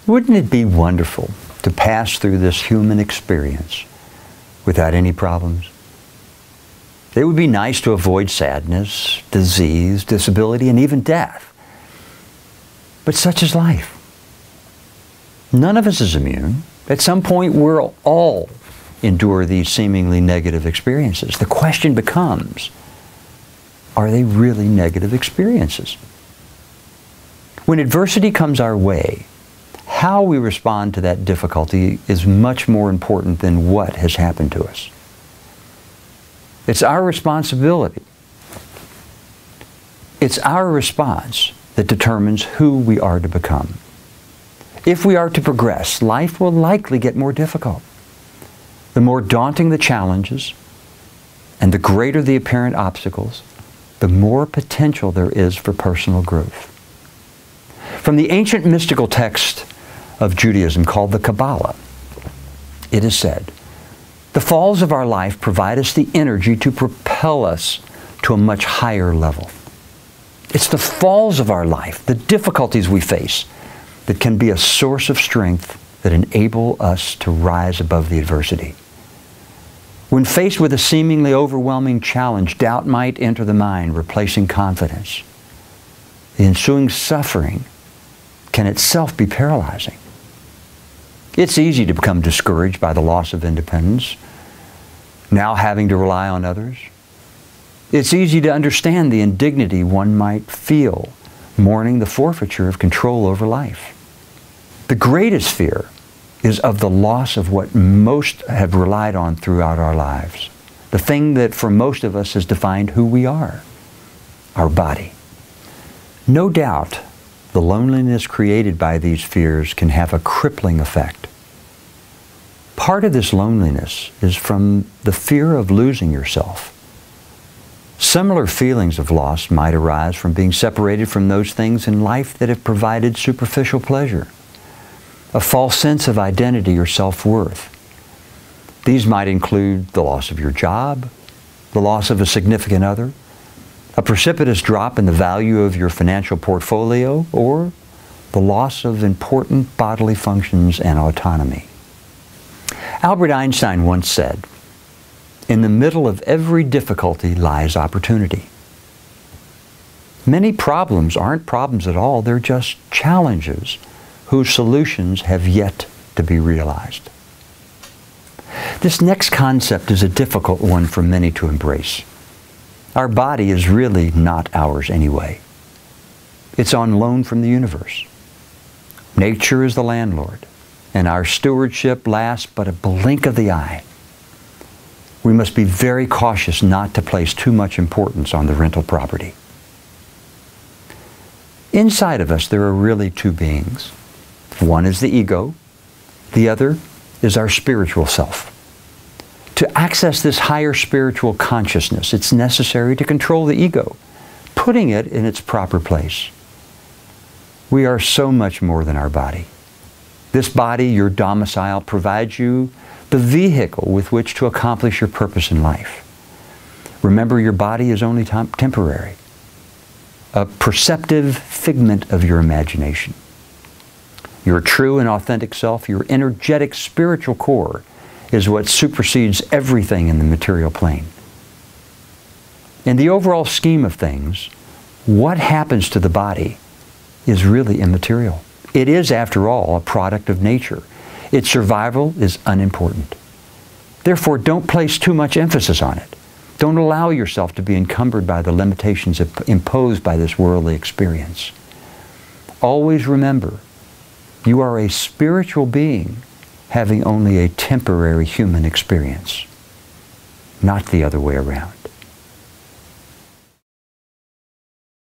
Wouldn't it be wonderful to pass through this human experience without any problems? It would be nice to avoid sadness, disease, disability, and even death. But such is life. None of us is immune. At some point, we'll all endure these seemingly negative experiences. The question becomes, are they really negative experiences? When adversity comes our way, how we respond to that difficulty is much more important than what has happened to us. It's our responsibility. It's our response that determines who we are to become. If we are to progress, life will likely get more difficult. The more daunting the challenges and the greater the apparent obstacles, the more potential there is for personal growth. From the ancient mystical text of Judaism called the Kabbalah, it is said, the falls of our life provide us the energy to propel us to a much higher level. It's the falls of our life, the difficulties we face, that can be a source of strength that enable us to rise above the adversity. When faced with a seemingly overwhelming challenge, doubt might enter the mind, replacing confidence. The ensuing suffering can itself be paralyzing. It's easy to become discouraged by the loss of independence, now having to rely on others. It's easy to understand the indignity one might feel, mourning the forfeiture of control over life. The greatest fear is of the loss of what most have relied on throughout our lives. The thing that for most of us has defined who we are, our body. No doubt, the loneliness created by these fears can have a crippling effect. Part of this loneliness is from the fear of losing yourself. Similar feelings of loss might arise from being separated from those things in life that have provided superficial pleasure, a false sense of identity or self-worth. These might include the loss of your job, the loss of a significant other, a precipitous drop in the value of your financial portfolio, or the loss of important bodily functions and autonomy. Albert Einstein once said, "In the middle of every difficulty lies opportunity." Many problems aren't problems at all, they're just challenges whose solutions have yet to be realized. This next concept is a difficult one for many to embrace. Our body is really not ours anyway. It's on loan from the universe. Nature is the landlord, and our stewardship lasts but a blink of the eye. We must be very cautious not to place too much importance on the rental property. Inside of us, there are really two beings. One is the ego, the other is our spiritual self. To access this higher spiritual consciousness, it's necessary to control the ego, putting it in its proper place. We are so much more than our body. This body, your domicile, provides you the vehicle with which to accomplish your purpose in life. Remember, your body is only temporary, a perceptive figment of your imagination. Your true and authentic self, your energetic spiritual core, is what supersedes everything in the material plane. In the overall scheme of things, what happens to the body is really immaterial. It is, after all, a product of nature. Its survival is unimportant. Therefore, don't place too much emphasis on it. Don't allow yourself to be encumbered by the limitations imposed by this worldly experience. Always remember, you are a spiritual being having only a temporary human experience, not the other way around.